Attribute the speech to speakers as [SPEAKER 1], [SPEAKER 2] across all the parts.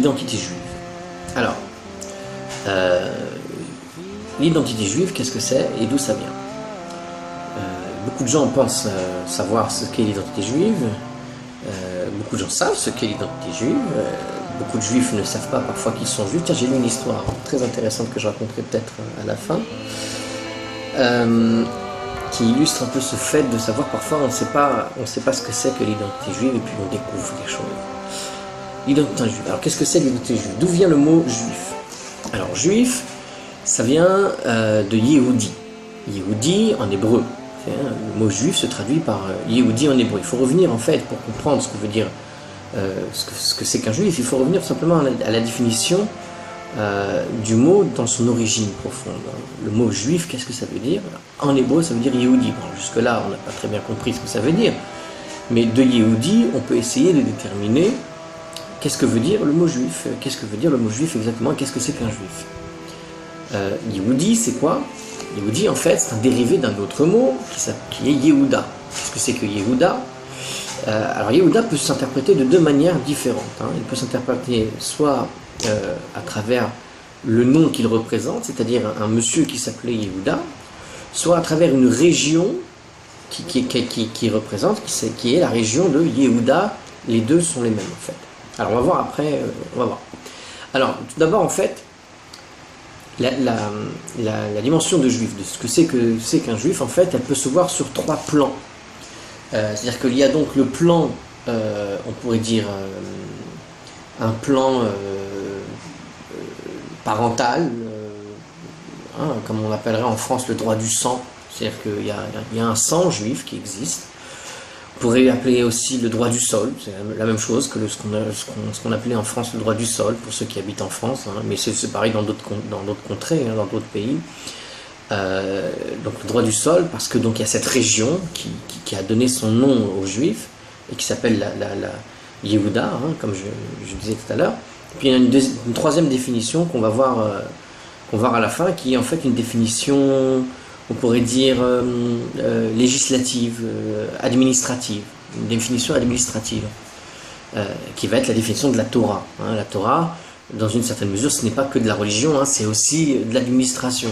[SPEAKER 1] l'identité juive. Alors, l'identité juive, qu'est-ce que c'est et d'où ça vient? Beaucoup de gens pensent savoir ce qu'est l'identité juive, beaucoup de gens savent ce qu'est l'identité juive, beaucoup de juifs ne savent pas parfois qu'ils sont juifs. Tiens, j'ai lu une histoire très intéressante que je raconterai peut-être à la fin, qui illustre un peu ce fait de savoir parfois on ne sait pas ce que c'est que l'identité juive et puis on découvre les choses. L'identité juive. Alors qu'est-ce que c'est l'identité juive? D'où vient le mot juif? Alors juif, ça vient de Yehudi. Yehudi en hébreu. Le mot juif se traduit par Yehudi en hébreu. Il faut revenir en fait pour comprendre ce que veut dire ce que c'est qu'un juif. Il faut revenir simplement à la définition du mot dans son origine profonde. Le mot juif, qu'est-ce que ça veut dire? En hébreu, ça veut dire Yehudi. Bon, jusque-là, on n'a pas très bien compris ce que ça veut dire. Mais de Yehudi, on peut essayer de déterminer qu'est-ce que veut dire le mot juif. Qu'est-ce que veut dire le mot juif exactement? Qu'est-ce que c'est qu'un juif? Yehudi, c'est quoi? Yehudi, en fait, c'est un dérivé d'un autre mot qui est Yehuda. Qu'est-ce que c'est que Yehuda? Alors, Yehuda peut s'interpréter de deux manières différentes. Il peut s'interpréter soit à travers le nom qu'il représente, c'est-à-dire un monsieur qui s'appelait Yehuda, soit à travers une région qui représente, qui est la région de Yehuda. Les deux sont les mêmes, en fait. Alors, on va voir après, on va voir. Alors, tout d'abord, en fait, la dimension de juif, de ce que c'est qu'un juif, en fait, elle peut se voir sur trois plans. C'est-à-dire qu'il y a donc le plan, on pourrait dire, un plan parental, comme on l'appellerait en France le droit du sang. C'est-à-dire qu'il y a un sang juif qui existe. On pourrait appeler aussi le droit du sol, c'est la même chose que ce qu'on appelait en France le droit du sol, pour ceux qui habitent en France, mais c'est pareil dans d'autres contrées, dans d'autres pays. Donc le droit du sol, parce que donc il y a cette région qui a donné son nom aux Juifs, et qui s'appelle la Yehuda, comme je disais tout à l'heure. Puis il y a une troisième définition qu'on va voir à la fin, qui est en fait une définition, on pourrait dire, législative, administrative, une définition administrative, qui va être la définition de la Torah. La Torah, dans une certaine mesure, ce n'est pas que de la religion, c'est aussi de l'administration.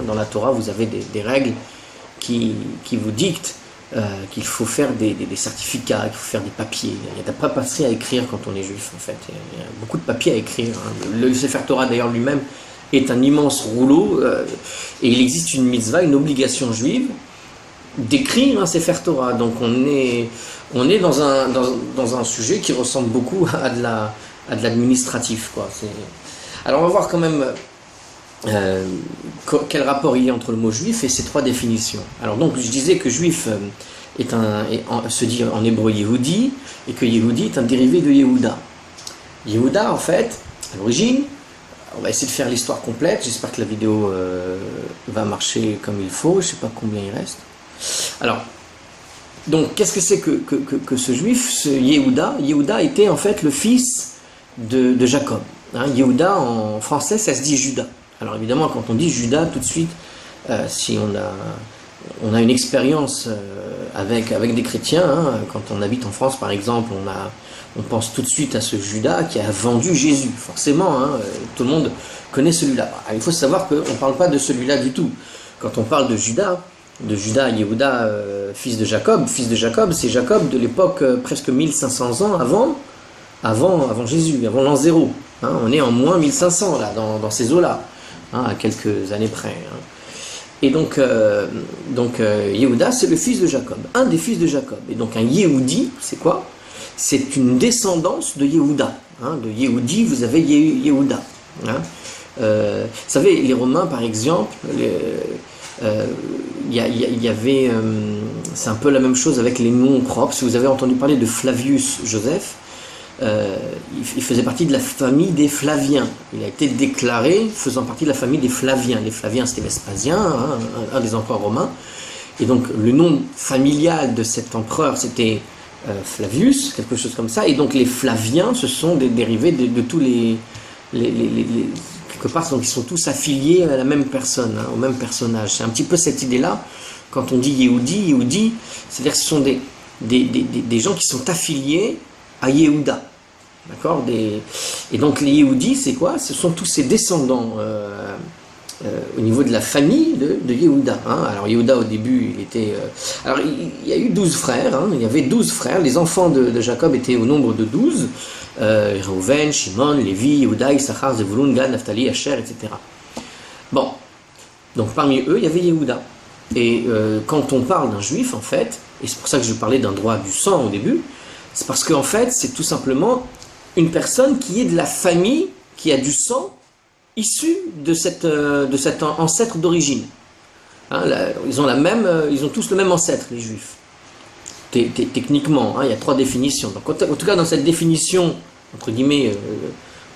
[SPEAKER 1] Dans la Torah, vous avez des règles qui vous dictent qu'il faut faire des certificats, qu'il faut faire des papiers. Il y a de la paperasserie à écrire quand on est juif, en fait. Il y a beaucoup de papiers à écrire. Le Sefer Torah, d'ailleurs, lui-même, est un immense rouleau, et il existe une mitzvah, une obligation juive, d'écrire un Sefer Torah. Donc on est dans un sujet qui ressemble beaucoup à de l'administratif, quoi. Alors on va voir quand même quel rapport il y a entre le mot juif et ces trois définitions. Alors donc je disais que juif se dit en hébreu Yehudi, et que Yehudi est un dérivé de Yehuda. Yehuda, en fait, à l'origine, on va essayer de faire l'histoire complète. J'espère que la vidéo va marcher comme il faut. Je ne sais pas combien il reste. Alors, donc, qu'est-ce que c'est que ce juif, ce Yehuda? Yehuda était en fait le fils de Jacob. Yehuda, en français, ça se dit Judas. Alors évidemment, quand on dit Judas, tout de suite, si on a une expérience avec des chrétiens, quand on habite en France, par exemple, on pense tout de suite à ce Judas qui a vendu Jésus. Forcément, tout le monde connaît celui-là. Il faut savoir qu'on ne parle pas de celui-là du tout. Quand on parle de Judas, Yehuda, fils de Jacob, c'est Jacob de l'époque presque 1500 ans avant Jésus, avant l'an 0. On est en moins 1500 là, dans ces eaux-là, à quelques années près. Et donc Yehuda, c'est le fils de Jacob, un des fils de Jacob. Et donc un Yehudi, c'est quoi? C'est une descendance de Yehuda. De Yehudi, vous avez Yehuda. Vous savez, les Romains, par exemple, il y avait, c'est un peu la même chose avec les noms propres. Si vous avez entendu parler de Flavius Joseph, il faisait partie de la famille des Flaviens. Il a été déclaré faisant partie de la famille des Flaviens. Les Flaviens, c'était Vespasien, un des empereurs romains. Et donc, le nom familial de cet empereur, c'était Flavius, quelque chose comme ça. Et donc, les Flaviens, ce sont des dérivés de tous les quelque part, donc ils sont tous affiliés à la même personne, au même personnage. C'est un petit peu cette idée-là, quand on dit Yehudi, c'est-à-dire que ce sont des gens qui sont affiliés à Yehuda. D'accord? Et donc les Yehudis, c'est quoi? Ce sont tous ces descendants au niveau de la famille de Yehuda. Hein. Alors Yehuda au début, il était... alors il y a eu 12 frères, hein. Il y avait 12 frères, les enfants de Jacob étaient au nombre de 12. Reuven, Shimon, Lévi, Yehuda, Issachar, Zevulun, Gad, Naphtali, Asher, etc. Bon, donc parmi eux, il y avait Yehuda. Et quand on parle d'un juif, en fait, et c'est pour ça que je parlais d'un droit du sang au début, c'est parce qu'en fait, c'est tout simplement une personne qui est de la famille, qui a du sang, issu de cet ancêtre d'origine. Hein, ils ont tous le même ancêtre, les juifs. Techniquement, hein, il y a 3 définitions. Donc, en tout cas, dans cette définition, entre guillemets,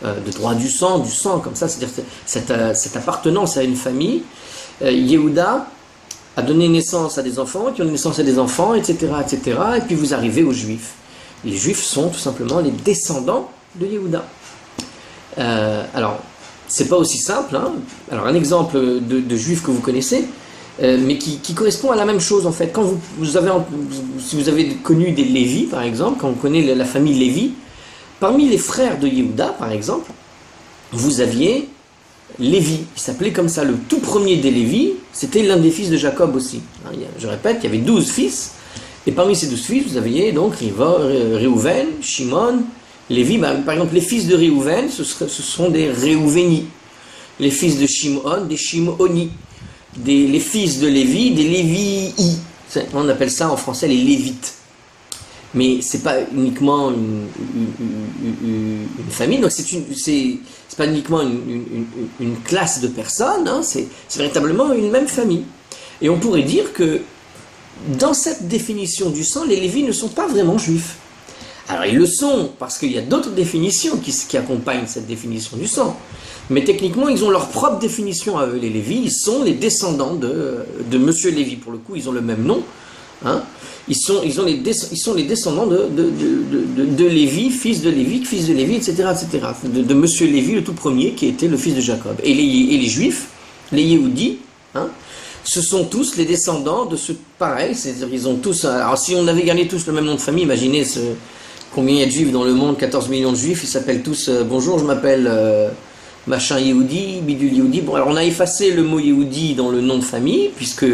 [SPEAKER 1] de droit du sang, comme ça, c'est-à-dire cette appartenance à une famille, Yehuda a donné naissance à des enfants, qui ont donné naissance à des enfants, etc., etc., et puis vous arrivez aux juifs. Les juifs sont tout simplement les descendants de Yehuda. Alors, c'est pas aussi simple, hein. Alors, un exemple de juif que vous connaissez, mais qui correspond à la même chose en fait. Quand si vous avez connu des Lévi, par exemple, quand on connaît la famille Lévi, parmi les frères de Yehuda, par exemple, vous aviez Lévi, il s'appelait comme ça, le tout premier des Lévi, c'était l'un des fils de Jacob aussi. Je répète, il y avait 12 fils, et parmi ces 12 fils, vous aviez donc Réhouven, Shimon, Lévi. Par exemple, les fils de Réhouven, ce sont des Réhouveni. Les fils de Shimon, des Shimoni. Les fils de Lévi, des Lévii. On appelle ça en français les Lévites. Mais c'est pas uniquement une famille, donc c'est pas uniquement une classe de personnes, hein, c'est véritablement une même famille. Et on pourrait dire que dans cette définition du sang, les Lévis ne sont pas vraiment juifs. Alors ils le sont, parce qu'il y a d'autres définitions qui accompagnent cette définition du sang. Mais techniquement, ils ont leur propre définition à eux, les Lévis. Ils sont les descendants de Monsieur Lévi, pour le coup, ils ont le même nom. Hein. Ils sont les descendants de Lévi, fils de Lévi, etc., etc. De Monsieur Lévi, le tout premier, qui était le fils de Jacob. Et les Juifs, les Yehudis, hein, ce sont tous les descendants de ce pareil. C'est-à-dire ils ont tous... Alors si on avait gardé tous le même nom de famille, imaginez combien il y a de Juifs dans le monde, 14 millions de Juifs, ils s'appellent tous bonjour, je m'appelle machin Yehudi, bidule Yehudi. Bon, alors on a effacé le mot Yehudi dans le nom de famille, puisque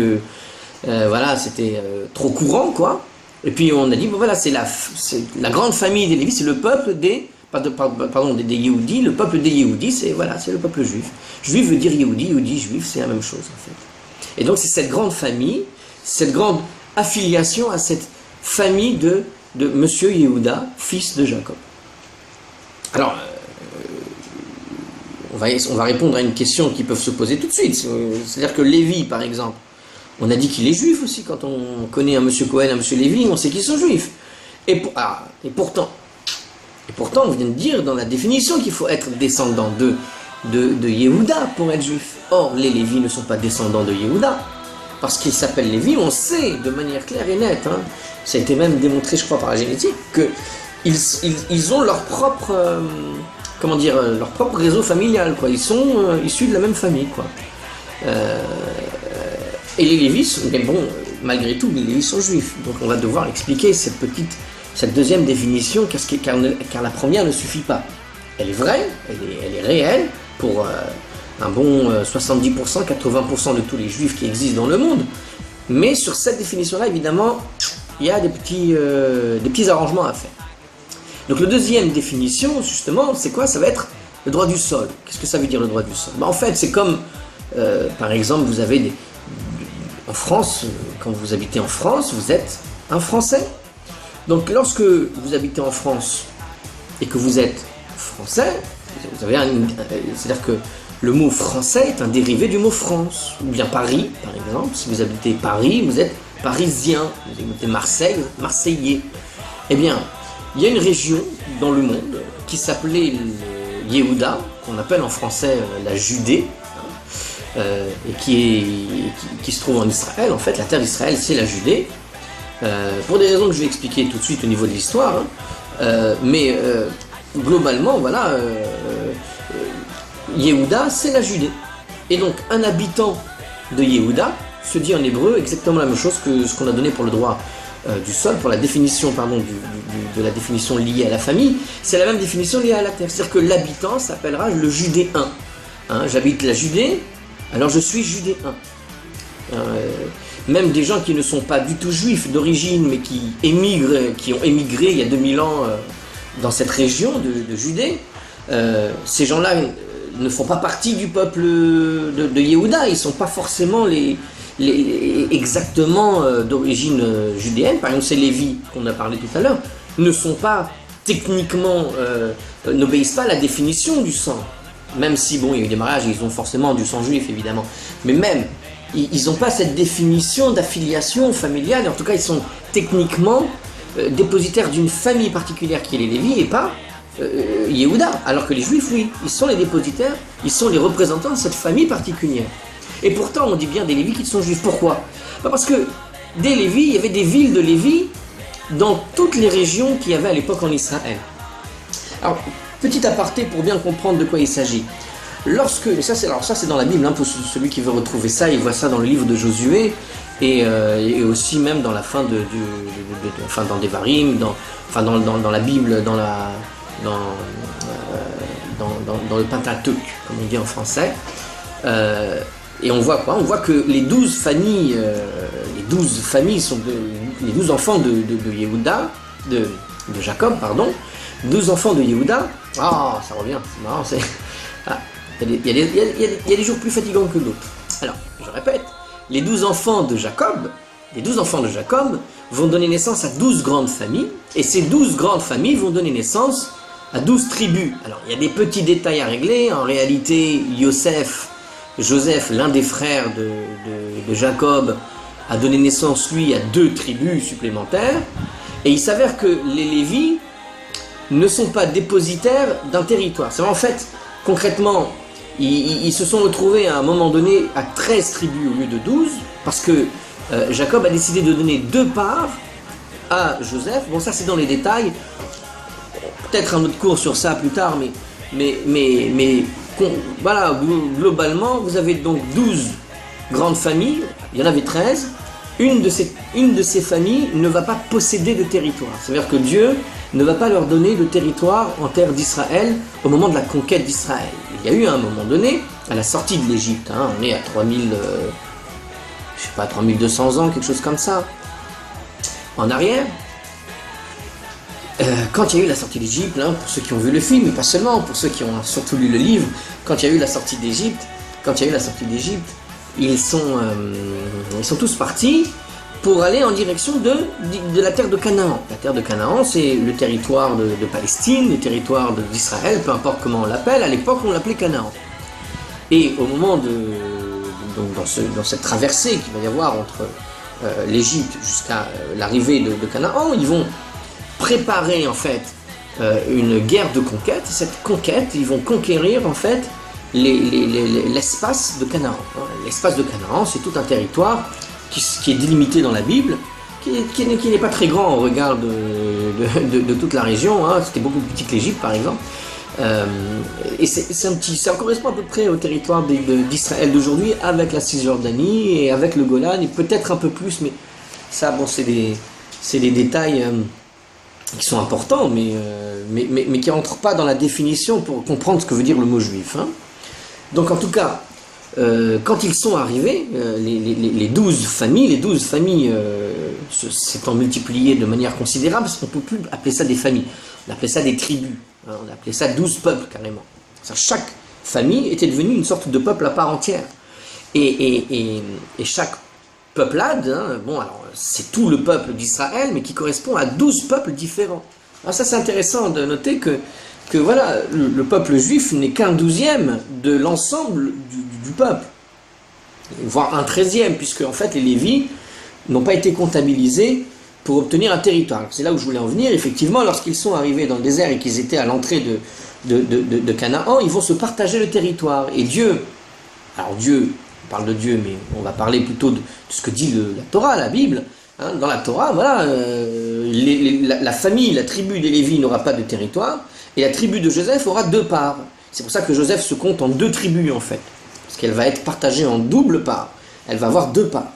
[SPEAKER 1] voilà, c'était trop courant, quoi. Et puis on a dit, bon, voilà, c'est la grande famille des Lévis, c'est le peuple des Yehudis, le peuple des Yehudis, c'est le peuple juif. Juif veut dire Yehudi, Yehudi, juif, c'est la même chose, en fait. Et donc c'est cette grande famille, cette grande affiliation à cette famille de Monsieur Yehuda, fils de Jacob. Alors, on va répondre à une question qui peut se poser tout de suite. C'est-à-dire que Lévi, par exemple, on a dit qu'il est juif aussi. Quand on connaît un Monsieur Cohen, un Monsieur Lévi, on sait qu'ils sont juifs. Et pourtant, on vient de dire dans la définition qu'il faut être descendant de Yehuda pour être juif. Or, les Lévis ne sont pas descendants de Yehuda. Parce qu'ils s'appellent Lévi, on sait de manière claire et nette, hein, ça a été même démontré, je crois, par la génétique, qu'ils ont leur propre, leur propre réseau familial, quoi. Ils sont issus de la même famille, quoi. Et les Lévis, mais bon, malgré tout, les Lévis sont juifs. Donc on va devoir expliquer cette deuxième définition, car la première ne suffit pas. Elle est vraie, elle est réelle, pour un bon 70%, 80% de tous les juifs qui existent dans le monde. Mais sur cette définition-là, évidemment, il y a des petits arrangements à faire. Donc la deuxième définition, justement, c'est quoi? Ça va être le droit du sol. Qu'est-ce que ça veut dire le droit du sol? En fait, c'est comme, par exemple, vous avez en France, quand vous habitez en France, vous êtes un Français. Donc lorsque vous habitez en France et que vous êtes français, vous avez c'est-à-dire que le mot français est un dérivé du mot France, ou bien Paris, par exemple. Si vous habitez Paris, vous êtes parisien. Vous habitez Marseille, vous êtes marseillais. Eh bien, il y a une région dans le monde qui s'appelait le Yehuda, qu'on appelle en français la Judée, et qui se trouve en Israël. En fait, la terre d'Israël, c'est la Judée. Pour des raisons que je vais expliquer tout de suite au niveau de l'histoire. Mais globalement, voilà... Yehuda, c'est la Judée. Et donc, un habitant de Yehuda se dit en hébreu exactement la même chose que ce qu'on a donné pour le droit du sol, pour la définition, pardon, de la définition liée à la famille, c'est la même définition liée à la terre. C'est-à-dire que l'habitant s'appellera le Judéen. Hein, j'habite la Judée, alors je suis Judéen. Même des gens qui ne sont pas du tout juifs d'origine, mais qui ont émigré il y a 2000 ans dans cette région de Judée, ces gens-là ne font pas partie du peuple de Yehuda, ils ne sont pas forcément exactement d'origine judéenne. Par exemple, ces Lévis qu'on a parlé tout à l'heure ne sont pas techniquement, n'obéissent pas à la définition du sang. Même si, bon, il y a eu des mariages, ils ont forcément du sang juif, évidemment. Mais même, ils n'ont pas cette définition d'affiliation familiale. En tout cas, ils sont techniquement dépositaires d'une famille particulière qui est les Lévis et pas Yehuda. Alors que les Juifs, oui, ils sont les dépositaires, ils sont les représentants de cette famille particulière. Et pourtant, on dit bien des Lévis qui sont juifs. Pourquoi? Parce que des Lévis, il y avait des villes de Lévis dans toutes les régions qu'il y avait à l'époque en Israël. Alors, petit aparté pour bien comprendre de quoi il s'agit. Et ça c'est dans la Bible, hein, pour celui qui veut retrouver ça, il voit ça dans le livre de Josué et aussi même dans la fin dans Devarim, dans la Bible, dans le Pentateuque, comme on dit en français. Et on voit quoi? On voit que les 12 familles sont les 12 enfants de Yehuda, de Jacob, pardon. 12 enfants de Yehuda. Ah, ça revient, c'est marrant, c'est... Ah, il y a des jours plus fatigants que d'autres. Alors, je répète, les 12 enfants de Jacob vont donner naissance à 12 grandes familles, et ces 12 grandes familles vont donner naissance à 12 tribus. Alors, il y a des petits détails à régler. En réalité, Joseph, l'un des frères de Jacob, a donné naissance, lui, à 2 tribus supplémentaires, et il s'avère que les Lévis ne sont pas dépositaires d'un territoire. C'est en fait, concrètement, ils se sont retrouvés à un moment donné à 13 tribus au lieu de 12, parce que Jacob a décidé de donner 2 parts à Joseph. Bon, ça c'est dans les détails, peut-être un autre cours sur ça plus tard, mais voilà, globalement, vous avez donc 12 grandes familles, il y en avait 13, une de ces familles ne va pas posséder de territoire. C'est-à-dire que Dieu ne va pas leur donner de territoire en terre d'Israël au moment de la conquête d'Israël. Il y a eu à un moment donné, à la sortie de l'Égypte, hein, on est à 3200 ans, quelque chose comme ça, en arrière, quand il y a eu la sortie d'Égypte, hein, pour ceux qui ont vu le film, mais pas seulement, pour ceux qui ont surtout lu le livre, quand il y a eu la sortie d'Égypte, ils sont tous partis pour aller en direction de la terre de Canaan. La terre de Canaan, c'est le territoire de Palestine, le territoire d'Israël, peu importe comment on l'appelle. À l'époque, on l'appelait Canaan. Et au moment dans cette traversée qu'il va y avoir entre l'Égypte jusqu'à l'arrivée de Canaan, ils vont préparer en fait une guerre de conquête. Cette conquête, ils vont conquérir en fait l'espace de Canaan. L'espace de Canaan, c'est tout un territoire qui est délimité dans la Bible, qui n'est pas très grand au regard de toute la région, hein. C'était beaucoup plus petit que l'Égypte par exemple, et ça correspond à peu près au territoire d'Israël d'aujourd'hui, avec la Cisjordanie et avec le Golan, et peut-être un peu plus, mais ça bon c'est des détails qui sont importants, mais qui ne rentrent pas dans la définition pour comprendre ce que veut dire le mot juif, hein. Donc en tout cas, quand ils sont arrivés, les 12 familles s'étant multipliées de manière considérable, parce qu'on ne peut plus appeler ça des familles, on appelait ça des tribus, hein, on appelait ça 12 peuples carrément. Chaque famille était devenue une sorte de peuple à part entière. Et chaque peuplade, hein, bon alors c'est tout le peuple d'Israël, mais qui correspond à 12 peuples différents. Alors ça c'est intéressant de noter que voilà, le peuple juif n'est qu'un 12e de l'ensemble du peuple, voire un 13e, puisque en fait les Lévis n'ont pas été comptabilisés pour obtenir un territoire. C'est là où je voulais en venir. Effectivement, lorsqu'ils sont arrivés dans le désert et qu'ils étaient à l'entrée de Canaan, ils vont se partager le territoire. Et Dieu, on parle de Dieu, mais on va parler plutôt de ce que dit la Torah, la Bible. Hein, dans la Torah, voilà, la famille, la tribu des Lévis n'aura pas de territoire, et la tribu de Joseph aura 2 parts. C'est pour ça que Joseph se compte en 2 tribus en fait, parce qu'elle va être partagée en double parts. Elle va avoir 2 parts.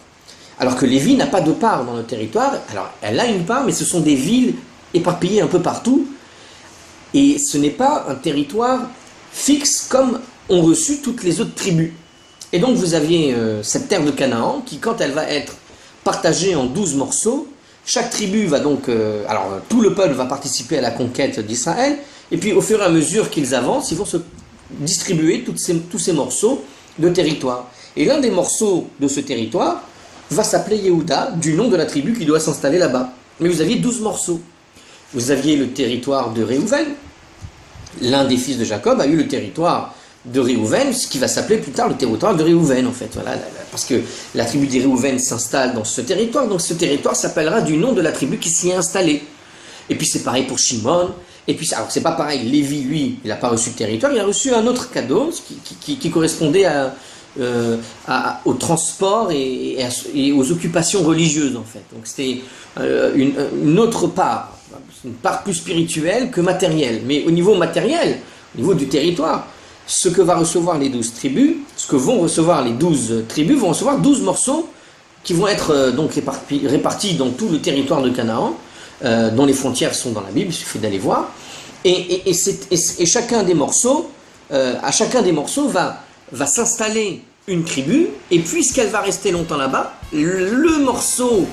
[SPEAKER 1] Alors que Lévi n'a pas de part dans le territoire. Alors, elle a une part, mais ce sont des villes éparpillées un peu partout. Et ce n'est pas un territoire fixe comme ont reçu toutes les autres tribus. Et donc, vous aviez cette terre de Canaan qui, quand elle va être partagée en 12 morceaux, chaque tribu va donc... alors, tout le peuple va participer à la conquête d'Israël. Et puis, au fur et à mesure qu'ils avancent, ils vont se distribuer tous ces morceaux de territoire. Et l'un des morceaux de ce territoire va s'appeler Yehuda, du nom de la tribu qui doit s'installer là-bas. Mais vous aviez 12 morceaux. Vous aviez le territoire de Réhouven. L'un des fils de Jacob a eu le territoire de Réhouven, ce qui va s'appeler plus tard le territoire de Réhouven, en fait. Voilà, parce que la tribu des Réhouven s'installe dans ce territoire, donc ce territoire s'appellera du nom de la tribu qui s'y est installée. Et puis c'est pareil pour Shimon. Et puis, alors c'est pas pareil, Lévi, lui, il n'a pas reçu de territoire, il a reçu un autre cadeau qui correspondait au transport et aux occupations religieuses, en fait. Donc c'était une autre part, une part plus spirituelle que matérielle. Mais au niveau matériel, au niveau du territoire, ce que va recevoir les 12 tribus, ce que vont recevoir les 12 tribus, vont recevoir 12 morceaux qui vont être donc répartis dans tout le territoire de Canaan, dont les frontières sont dans la Bible, il suffit d'aller voir. Et chacun des morceaux, à chacun des morceaux va s'installer une tribu, et puisqu'elle va rester longtemps là-bas, le morceau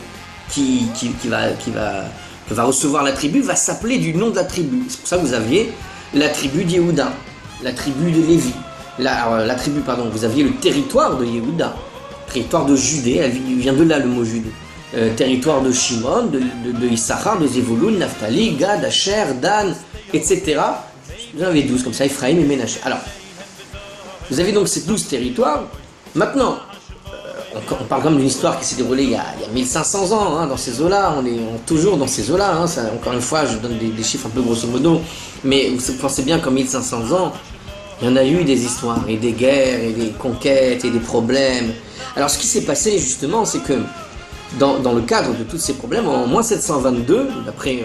[SPEAKER 1] que va recevoir la tribu va s'appeler du nom de la tribu. C'est pour ça que vous aviez la tribu d'Yehuda, la tribu de Lévi, vous aviez le territoire de Yehuda, territoire de Judée, elle vient de là le mot Judée. Territoire de Shimon, de Issachar, de Zevulun, Naphtali, Gad, Asher, Dan, etc. Vous en avez 12 comme ça, Ephraim et Ménaché. Alors, vous avez donc ces 12 territoires. Maintenant, on parle comme d'une histoire qui s'est déroulée il y a 1500 ans, hein, dans ces eaux-là. On est toujours dans ces eaux-là. Hein, encore une fois, je donne des chiffres un peu grosso modo. Mais vous pensez bien qu'en 1500 ans, il y en a eu des histoires, et des guerres, et des conquêtes, et des problèmes. Alors, ce qui s'est passé, justement, c'est que dans le cadre de tous ces problèmes, en moins 722, d'après...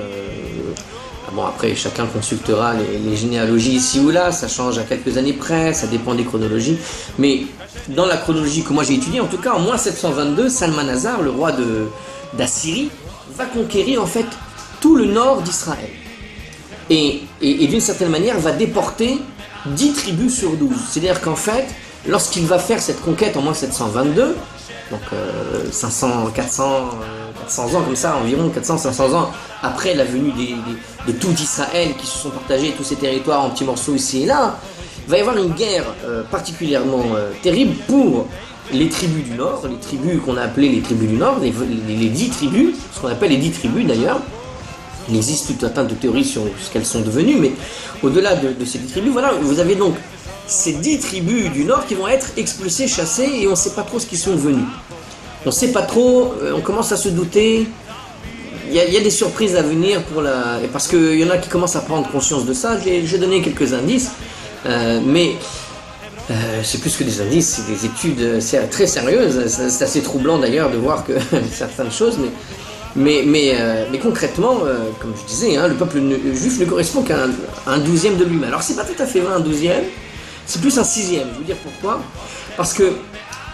[SPEAKER 1] après, chacun consultera les généalogies ici ou là, ça change à quelques années près, ça dépend des chronologies. Mais dans la chronologie que moi j'ai étudiée, en tout cas, en moins 722, Salmanasar, le roi d'Assyrie, va conquérir en fait tout le nord d'Israël. Et d'une certaine manière, va déporter 10 tribus sur 12. C'est-à-dire qu'en fait, lorsqu'il va faire cette conquête en moins 722, donc 400 ans comme ça, environ 400-500 ans après la venue de tout Israël qui se sont partagés tous ces territoires en petits morceaux ici et là, il va y avoir une guerre particulièrement terrible pour les tribus du Nord, les tribus qu'on a appelées les tribus du Nord, les 10 tribus, ce qu'on appelle les 10 tribus d'ailleurs. Il existe tout un tas de théories sur ce qu'elles sont devenues, mais au-delà de ces 10 tribus, voilà, vous avez donc ces 10 tribus du Nord qui vont être expulsées, chassées, et on ne sait pas trop ce qu'ils sont devenus. On ne sait pas trop, on commence à se douter. Il y a des surprises à venir parce qu'il y en a qui commencent à prendre conscience de ça. J'ai donné quelques indices, mais c'est plus que des indices, c'est des études très sérieuses. C'est assez troublant d'ailleurs de voir que certaines choses, mais concrètement, comme je disais, hein, le peuple juif ne correspond qu'à un douzième de lui-même. Alors c'est pas tout à fait vrai un douzième, c'est plus un sixième. Je veux dire pourquoi ? Parce que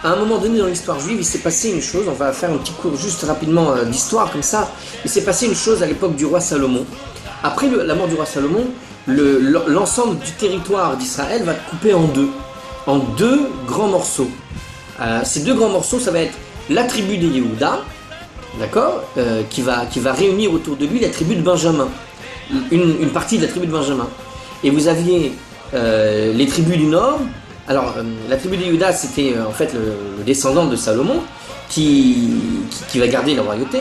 [SPEAKER 1] à un moment donné dans l'histoire juive, il s'est passé une chose, on va faire un petit cours juste rapidement d'histoire comme ça, il s'est passé une chose à l'époque du roi Salomon. Après la mort du roi Salomon, l'ensemble du territoire d'Israël va être coupé en deux grands morceaux. Ces deux grands morceaux, ça va être la tribu des Yehuda, d'accord, qui va réunir autour de lui la tribu de Benjamin, une partie de la tribu de Benjamin. Et vous aviez les tribus du Nord. Alors, la tribu de Yehuda, c'était en fait le descendant de Salomon qui va garder la royauté.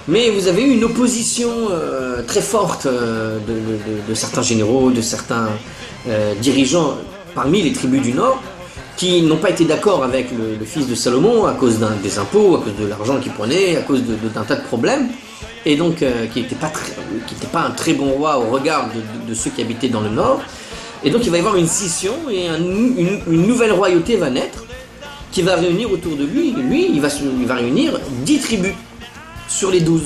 [SPEAKER 1] Mais vous avez eu une opposition très forte de certains généraux, de certains dirigeants parmi les tribus du Nord qui n'ont pas été d'accord avec le fils de Salomon à cause des impôts, à cause de l'argent qu'il prenait, à cause d'un tas de problèmes. Et donc, qui n'était pas un très bon roi au regard de ceux qui habitaient dans le Nord. Et donc il va y avoir une scission et une nouvelle royauté va naître qui va réunir autour de lui. Lui, il va réunir 10 tribus sur les 12.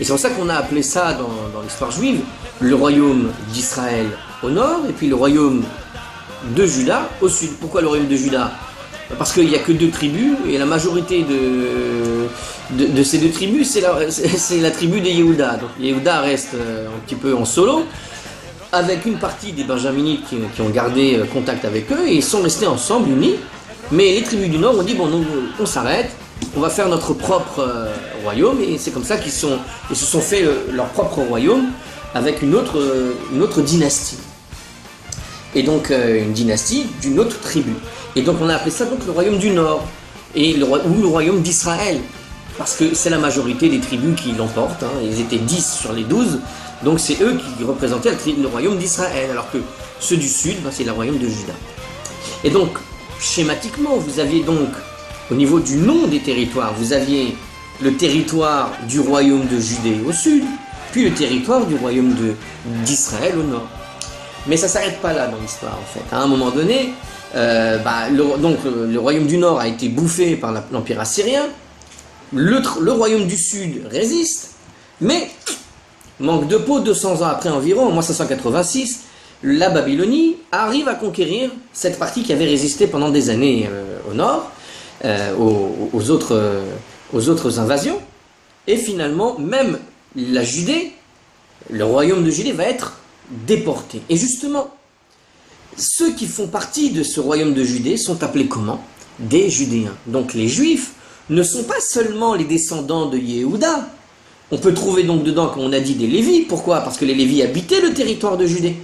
[SPEAKER 1] Et c'est pour ça qu'on a appelé ça dans l'histoire juive le royaume d'Israël au nord et puis le royaume de Juda au sud. Pourquoi le royaume de Juda ? Parce qu'il n'y a que 2 tribus et la majorité de ces deux tribus, c'est la tribu des Yehuda. Donc Yehuda reste un petit peu en solo, avec une partie des Benjaminites qui ont gardé contact avec eux, et ils sont restés ensemble, unis. Mais les tribus du Nord ont dit, bon, nous, on s'arrête, on va faire notre propre royaume, et c'est comme ça ils se sont fait leur propre royaume, avec une autre dynastie. Et donc une dynastie d'une autre tribu. Et donc on a appelé ça donc le royaume du Nord, ou le royaume d'Israël, parce que c'est la majorité des tribus qui l'emportent, hein. Ils étaient 10 sur les 12, donc c'est eux qui représentaient le royaume d'Israël, alors que ceux du sud, c'est le royaume de Juda. Et donc, schématiquement, vous aviez donc, au niveau du nom des territoires, vous aviez le territoire du royaume de Judée au sud, puis le territoire du royaume d'Israël au nord. Mais ça ne s'arrête pas là dans l'histoire, en fait. À un moment donné, le royaume du nord a été bouffé par l'empire assyrien, le royaume du sud résiste, mais manque de peau, 200 ans après environ, en 1586, la Babylonie arrive à conquérir cette partie qui avait résisté pendant des années au nord, aux autres invasions, et finalement, même la Judée, le royaume de Judée va être déporté. Et justement, ceux qui font partie de ce royaume de Judée sont appelés comment? Des Judéens. Donc les Juifs ne sont pas seulement les descendants de Yehuda. On peut trouver donc dedans, comme on a dit, des Lévis. Pourquoi? Parce que les Lévis habitaient le territoire de Judée.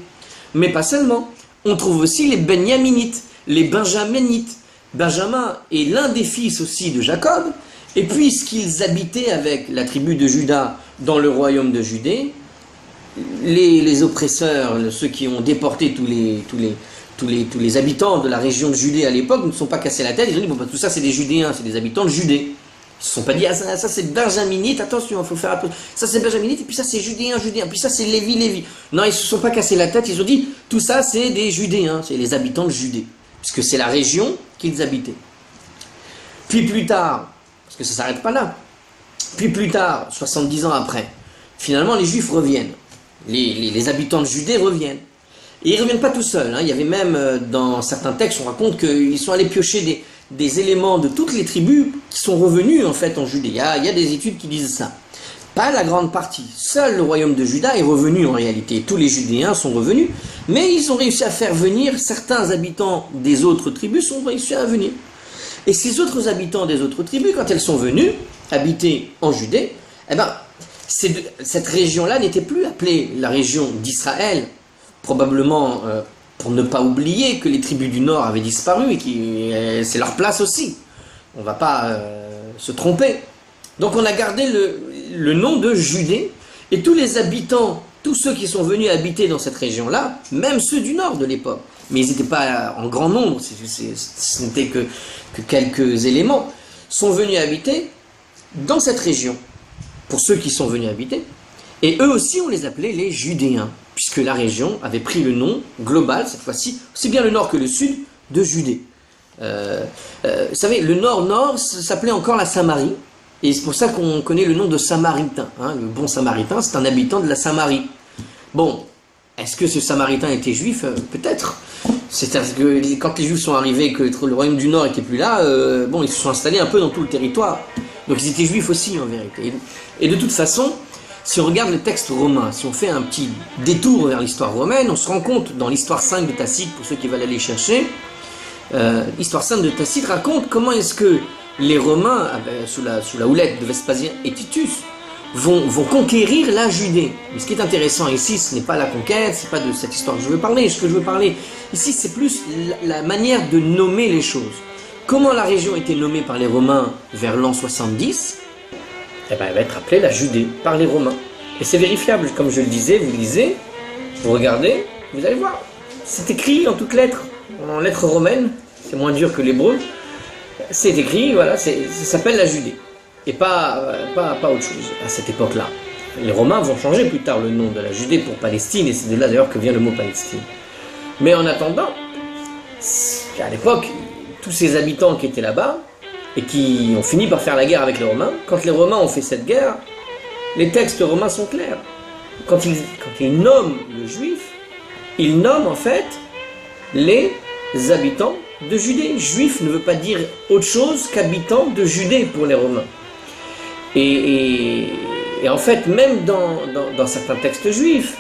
[SPEAKER 1] Mais pas seulement. On trouve aussi les Benyaminites, les Benjaminites. Benjamin est l'un des fils aussi de Jacob. Et puisqu'ils habitaient avec la tribu de Juda dans le royaume de Judée, les oppresseurs, ceux qui ont déporté tous les habitants de la région de Judée à l'époque ne se sont pas cassés la tête. Ils ont dit, bon, tout ça c'est des Judéens, c'est des habitants de Judée. Ils ne se sont pas dit, ah, ça c'est Benjaminite, attention, il faut faire attention. Ça c'est Benjaminite, et puis ça c'est Judéen, puis ça c'est Lévi. Non, ils ne se sont pas cassés la tête, ils ont dit, tout ça c'est des Judéens, c'est les habitants de Judée. Puisque c'est la région qu'ils habitaient. Puis plus tard, parce que ça ne s'arrête pas là, puis plus tard, 70 ans après, finalement les Juifs reviennent. Les habitants de Judée reviennent. Et ils ne reviennent pas tout seuls. Il y avait même, dans certains textes, on raconte qu'ils sont allés piocher des éléments de toutes les tribus qui sont revenus en fait en Judée. Il y a des études qui disent ça. Pas la grande partie. Seul le royaume de Juda est revenu en réalité. Tous les Judéens sont revenus, mais ils ont réussi à faire venir, certains habitants des autres tribus sont réussi à venir. Et ces autres habitants des autres tribus, quand elles sont venues habiter en Judée, cette région-là n'était plus appelée la région d'Israël, probablement pour ne pas oublier que les tribus du Nord avaient disparu et que c'est leur place aussi. On ne va pas se tromper. Donc on a gardé le nom de Judée, et tous les habitants, tous ceux qui sont venus habiter dans cette région-là, même ceux du Nord de l'époque, mais ils n'étaient pas en grand nombre, ce n'était que quelques éléments, sont venus habiter dans cette région. Pour ceux qui sont venus habiter, et eux aussi on les appelait les Judéens, puisque la région avait pris le nom global, cette fois-ci, aussi bien le nord que le sud, de Judée. Vous savez, le nord-nord s'appelait encore la Samarie, et c'est pour ça qu'on connaît le nom de Samaritain. Le bon Samaritain, c'est un habitant de la Samarie. Bon, est-ce que ce Samaritain était juif? Peut-être. C'est-à-dire que quand les Juifs sont arrivés, que le royaume du Nord n'était plus là, ils se sont installés un peu dans tout le territoire. Donc ils étaient juifs aussi en vérité. Et de toute façon, si on regarde le texte romain, si on fait un petit détour vers l'histoire romaine, on se rend compte dans l'histoire 5 de Tacite, pour ceux qui veulent aller chercher, l'histoire 5 de Tacite raconte comment est-ce que les Romains, sous la houlette de Vespasien et Titus, vont conquérir la Judée. Mais ce qui est intéressant ici, ce n'est pas la conquête, ce n'est pas de cette histoire que je veux parler. Ce que je veux parler ici, c'est plus la manière de nommer les choses. Comment la région était nommée par les Romains vers l'an 70? Elle va être appelée la Judée par les Romains. Et c'est vérifiable, comme je le disais, vous lisez, vous regardez, vous allez voir. C'est écrit en toutes lettres, en lettres romaines, c'est moins dur que l'hébreu. C'est écrit, voilà, ça s'appelle la Judée. Et pas autre chose à cette époque-là. Les Romains vont changer plus tard le nom de la Judée pour Palestine, et c'est de là d'ailleurs que vient le mot Palestine. Mais en attendant, à l'époque, tous ces habitants qui étaient là-bas, et qui ont fini par faire la guerre avec les Romains, quand les Romains ont fait cette guerre, les textes romains sont clairs. Quand ils nomment le juif, ils nomment en fait les habitants de Judée. Juif ne veut pas dire autre chose qu'habitant de Judée pour les Romains. Et en fait, même dans certains textes juifs,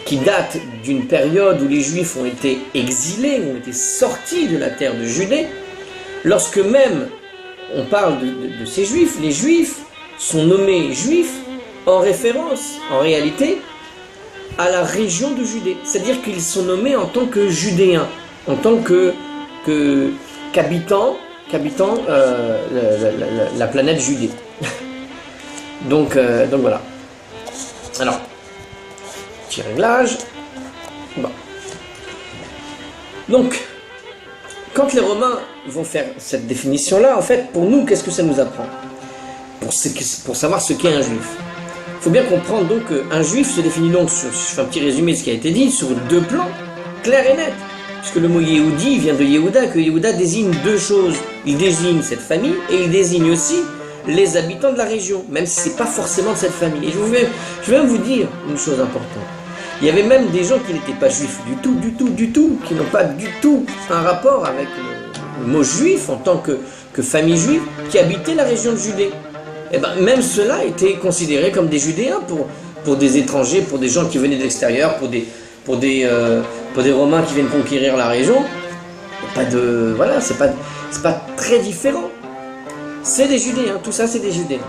[SPEAKER 1] qui datent d'une période où les Juifs ont été exilés, ont été sortis de la terre de Judée, lorsque même on parle de ces Juifs, les Juifs sont nommés Juifs en référence, en réalité, à la région de Judée. C'est-à-dire qu'ils sont nommés en tant que Judéens, en tant qu'habitants la planète Judée. donc voilà. Alors, petit réglage. Bon. Donc, quand les Romains vont faire cette définition-là, en fait, pour nous, qu'est-ce que ça nous apprend? Pour savoir ce qu'est un juif. Il faut bien comprendre donc qu'un juif se définit donc, je fais un petit résumé de ce qui a été dit, sur deux plans, clairs et nets. Puisque le mot Yehudi vient de Yehuda, que Yehuda désigne deux choses. Il désigne cette famille et il désigne aussi les habitants de la région, même si ce n'est pas forcément de cette famille. Et je vais même vous dire une chose importante. Il y avait même des gens qui n'étaient pas juifs du tout, qui n'ont pas du tout un rapport avec le mot juif en tant que famille juive, qui habitaient la région de Judée. Et ben, même ceux-là étaient considérés comme des Judéens pour des étrangers, pour des gens qui venaient de l'extérieur, pour des Romains qui viennent conquérir la région. Pas de, voilà, c'est pas très différent. C'est des Judéens, tout ça c'est des Judéens.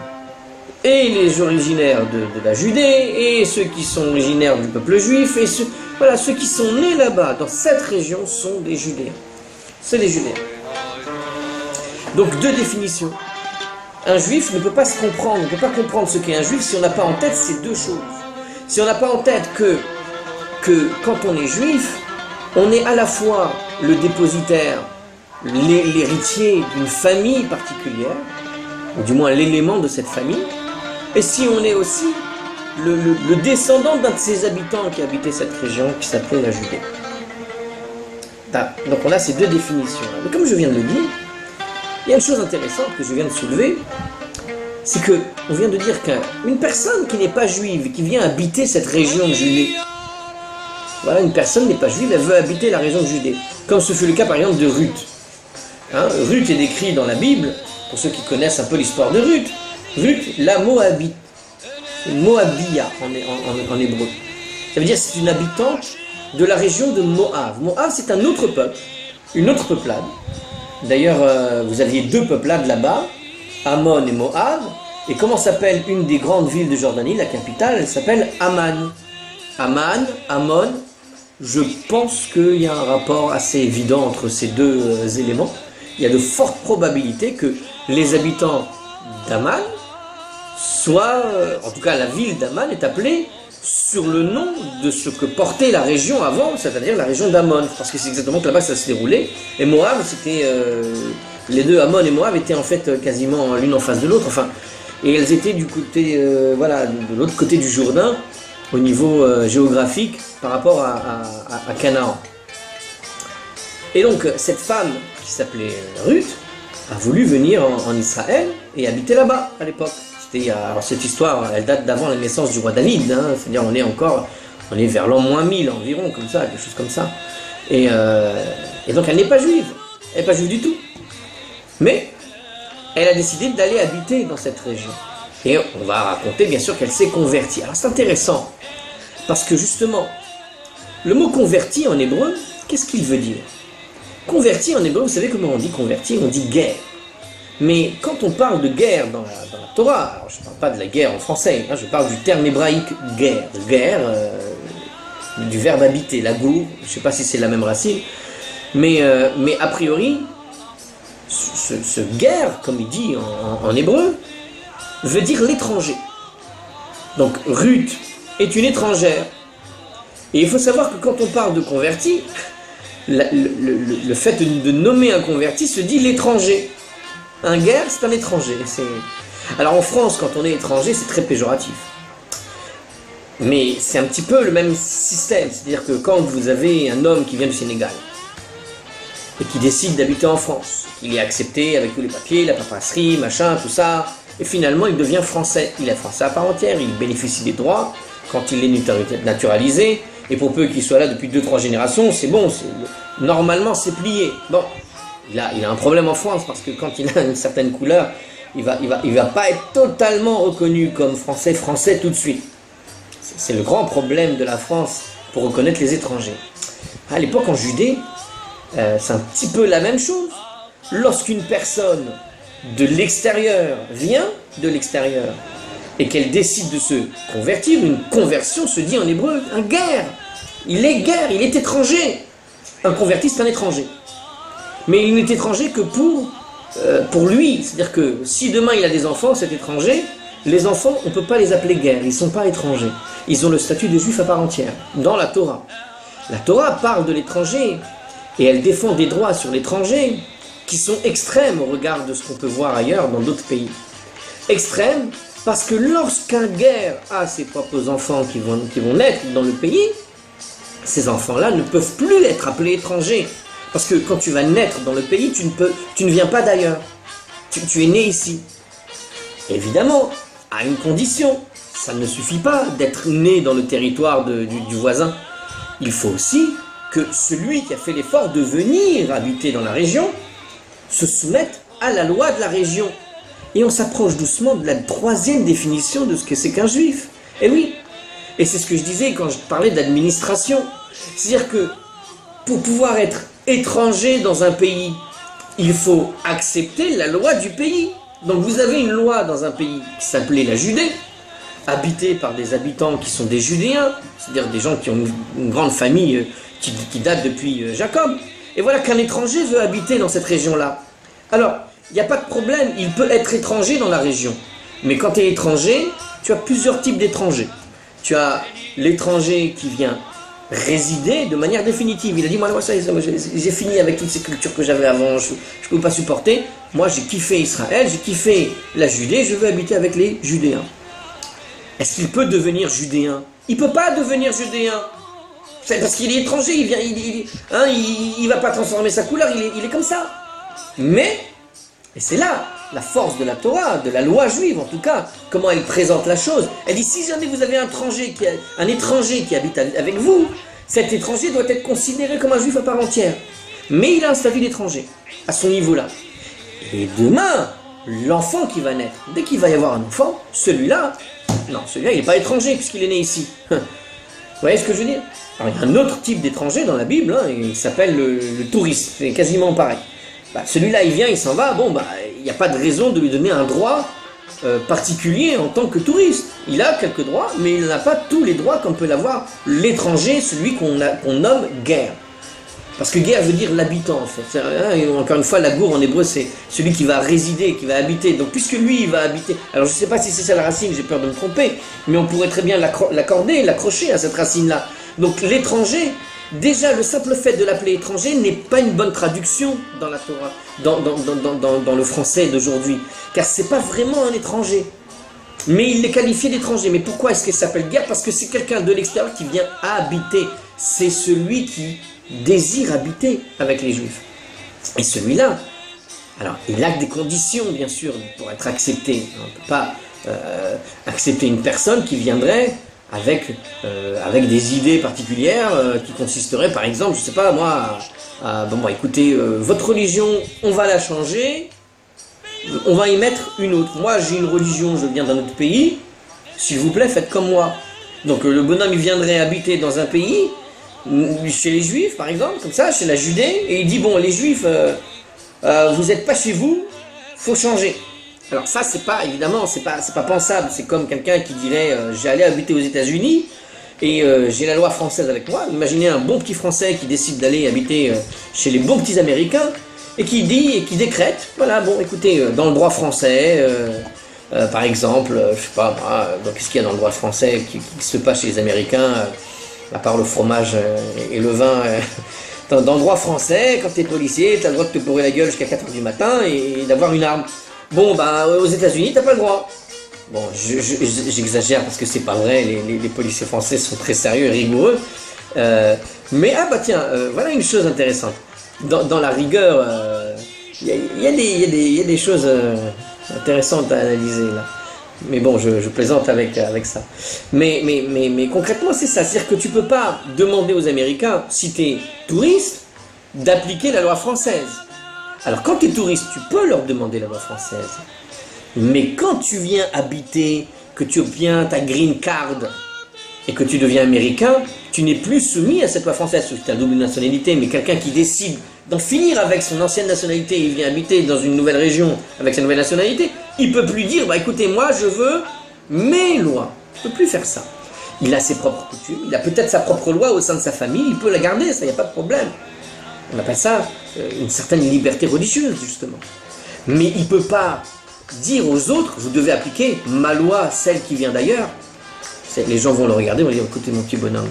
[SPEAKER 1] Et les originaires de la Judée, et ceux qui sont originaires du peuple juif, et ceux qui sont nés là-bas, dans cette région, sont des Judéens. C'est des Judéens. Donc deux définitions. Un juif ne peut pas se comprendre, ne peut pas comprendre ce qu'est un juif si on n'a pas en tête ces deux choses. Si on n'a pas en tête que quand on est juif, on est à la fois le dépositaire, l'héritier d'une famille particulière, ou du moins l'élément de cette famille, et si on est aussi le descendant d'un de ses habitants qui habitait cette région, qui s'appelait la Judée. Donc on a ces deux définitions. Mais comme je viens de le dire, il y a une chose intéressante que je viens de soulever, c'est qu'on vient de dire qu'une personne qui n'est pas juive, qui vient habiter cette région de Judée, voilà, une personne n'est pas juive, elle veut habiter la région de Judée, comme ce fut le cas par exemple de Ruth. Ruth est décrit dans la Bible, pour ceux qui connaissent un peu l'histoire de Ruth, Ruth, la Moabite, Moabia en hébreu. Ça veut dire que c'est une habitante de la région de Moab. Moab, c'est un autre peuple, une autre peuplade. D'ailleurs, vous aviez deux peuplades là-bas, Ammon et Moab. Et comment s'appelle une des grandes villes de Jordanie, la capitale? Elle s'appelle Amman. Amman, Ammon, je pense qu'il y a un rapport assez évident entre ces deux éléments. Il y a de fortes probabilités que les habitants d'Amman soient, en tout cas la ville d'Amman est appelée sur le nom de ce que portait la région avant, c'est-à-dire la région d'Ammon, parce que c'est exactement là-bas que ça se déroulait. Et Moab, c'était les deux, Ammon et Moab, étaient en fait quasiment l'une en face de l'autre, enfin, et elles étaient du côté, voilà, de l'autre côté du Jourdain, au niveau géographique, par rapport à Canaan. Et donc, cette femme, qui s'appelait Ruth, a voulu venir en Israël et habiter là-bas, à l'époque. Alors cette histoire, elle date d'avant la naissance du roi David, hein, c'est-à-dire on est vers l'an moins 1000 environ, comme ça, quelque chose comme ça. Et donc elle n'est pas juive, elle n'est pas juive du tout. Mais elle a décidé d'aller habiter dans cette région. Et on va raconter bien sûr qu'elle s'est convertie. Alors c'est intéressant, parce que justement, le mot converti en hébreu, qu'est-ce qu'il veut dire? Converti en hébreu, vous savez comment on dit converti? On dit guerre. Mais quand on parle de guerre dans la Torah, alors je ne parle pas de la guerre en français, hein, je parle du terme hébraïque guerre. Guerre, du verbe habiter, la gour, je ne sais pas si c'est la même racine, mais a priori, ce guerre, comme il dit en hébreu, veut dire l'étranger. Donc Ruth est une étrangère. Et il faut savoir que quand on parle de converti, le fait de nommer un converti se dit l'étranger. Un guerre, c'est un étranger. Alors en France, quand on est étranger, c'est très péjoratif. Mais c'est un petit peu le même système. C'est-à-dire que quand vous avez un homme qui vient du Sénégal et qui décide d'habiter en France, qu'il est accepté avec tous les papiers, la paperasserie, machin, tout ça, et finalement il devient français. Il est français à part entière, il bénéficie des droits quand il est naturalisé, et pour peu qu'il soit là depuis 2-3 générations, c'est bon, normalement c'est plié. Bon, il a un problème en France parce que quand il a une certaine couleur, il va pas être totalement reconnu comme français tout de suite. C'est le grand problème de la France pour reconnaître les étrangers. À l'époque en Judée, c'est un petit peu la même chose. Lorsqu'une personne de l'extérieur vient de l'extérieur et qu'elle décide de se convertir, une conversion se dit en hébreu un guerre. Il est étranger. Un converti, c'est un étranger. Mais il n'est étranger que pour lui. C'est-à-dire que si demain il a des enfants, cet étranger, les enfants, on ne peut pas les appeler guerre, ils ne sont pas étrangers. Ils ont le statut de juif à part entière, dans la Torah. La Torah parle de l'étranger, et elle défend des droits sur l'étranger qui sont extrêmes au regard de ce qu'on peut voir ailleurs dans d'autres pays. Extrêmes parce que lorsqu'un guerre a ses propres enfants qui vont naître dans le pays, ces enfants-là ne peuvent plus être appelés étrangers. Parce que quand tu vas naître dans le pays, tu ne viens pas d'ailleurs. Tu es né ici. Évidemment, à une condition, ça ne suffit pas d'être né dans le territoire du voisin. Il faut aussi que celui qui a fait l'effort de venir habiter dans la région se soumette à la loi de la région. Et on s'approche doucement de la troisième définition de ce que c'est qu'un juif. Et oui, et c'est ce que je disais quand je parlais d'administration. C'est-à-dire que pour pouvoir être étranger dans un pays, il faut accepter la loi du pays. Donc vous avez une loi dans un pays qui s'appelait la Judée, habitée par des habitants qui sont des Judéens, c'est-à-dire des gens qui ont une grande famille qui date depuis Jacob. Et voilà qu'un étranger veut habiter dans cette région-là. Alors, il n'y a pas de problème, il peut être étranger dans la région. Mais quand tu es étranger, tu as plusieurs types d'étrangers. Tu as l'étranger qui vient résider de manière définitive. Il a dit, moi j'ai fini avec toutes ces cultures que j'avais avant, je ne peux pas supporter. Moi j'ai kiffé Israël, j'ai kiffé la Judée, je veux habiter avec les Judéens. Est-ce qu'il peut devenir Judéen? Il ne peut pas devenir Judéen. C'est parce qu'il est étranger, il va pas transformer sa couleur, il est comme ça. Mais, et c'est là la force de la Torah, de la loi juive en tout cas, comment elle présente la chose. Elle dit, si jamais vous avez un étranger qui habite avec vous, cet étranger doit être considéré comme un juif à part entière. Mais il a un statut d'étranger, à son niveau-là. Et demain, l'enfant qui va naître, dès qu'il va y avoir un enfant, celui-là, il n'est pas étranger puisqu'il est né ici. Vous voyez ce que je veux dire? Alors, il y a un autre type d'étranger dans la Bible, il s'appelle le touriste, c'est quasiment pareil. Celui-là, il vient, il s'en va, il n'y a pas de raison de lui donner un droit particulier en tant que touriste. Il a quelques droits, mais il n'a pas tous les droits comme peut l'avoir l'étranger, celui qu'on nomme guerre. Parce que guerre veut dire l'habitant en fait. Encore une fois, la gour en hébreu, c'est celui qui va résider, qui va habiter. Donc puisque lui, il va habiter... Alors je ne sais pas si c'est ça la racine, j'ai peur de me tromper, mais on pourrait très bien l'accorder, l'accrocher à cette racine-là. Donc l'étranger... Déjà, le simple fait de l'appeler étranger n'est pas une bonne traduction dans la Torah, dans le français d'aujourd'hui, car c'est pas vraiment un étranger. Mais il est qualifié d'étranger. Mais pourquoi est-ce qu'il s'appelle guerre? Parce que c'est quelqu'un de l'extérieur qui vient habiter. C'est celui qui désire habiter avec les Juifs. Et celui-là, alors il a des conditions, bien sûr, pour être accepté. On ne peut pas accepter une personne qui viendrait avec des idées particulières qui consisteraient par exemple, je sais pas moi, écoutez, votre religion, on va la changer, on va y mettre une autre. Moi j'ai une religion, je viens d'un autre pays, s'il vous plaît faites comme moi. Donc le bonhomme il viendrait habiter dans un pays, chez les Juifs par exemple, comme ça, chez la Judée, et il dit bon les Juifs, vous n'êtes pas chez vous, faut changer. Alors ça, c'est pas, évidemment, c'est pas pensable. C'est comme quelqu'un qui dirait j'ai allé habiter aux États-Unis et j'ai la loi française avec moi. Imaginez un bon petit Français qui décide d'aller habiter chez les bons petits Américains et qui dit et qui décrète, voilà, bon, écoutez, dans le droit français, par exemple, je sais pas moi, qu'est-ce qu'il y a dans le droit français qui se passe chez les Américains, à part le fromage et le vin. Dans le droit français, quand t'es policier, t'as le droit de te bourrer la gueule jusqu'à 4h du matin et d'avoir une arme. Bon, aux États-Unis, t'as pas le droit. Bon, j'exagère parce que c'est pas vrai, les policiers français sont très sérieux et rigoureux. Mais, voilà une chose intéressante. Dans la rigueur, il y a des choses intéressantes à analyser là. Mais bon, je plaisante avec ça. Mais concrètement, c'est ça. C'est-à-dire que tu peux pas demander aux Américains, si t'es touriste, d'appliquer la loi française. Alors quand tu es touriste, tu peux leur demander la loi française. Mais quand tu viens habiter, que tu obtiens ta green card et que tu deviens américain, tu n'es plus soumis à cette loi française. Tu as double nationalité, mais quelqu'un qui décide d'en finir avec son ancienne nationalité, il vient habiter dans une nouvelle région avec sa nouvelle nationalité, il ne peut plus dire, bah écoutez, moi je veux mes lois. Il ne peut plus faire ça. Il a ses propres coutumes, il a peut-être sa propre loi au sein de sa famille, il peut la garder, ça, il n'y a pas de problème. On appelle ça une certaine liberté religieuse, justement. Mais il ne peut pas dire aux autres, vous devez appliquer ma loi, celle qui vient d'ailleurs. Les gens vont le regarder, vont dire, écoutez mon petit bonhomme,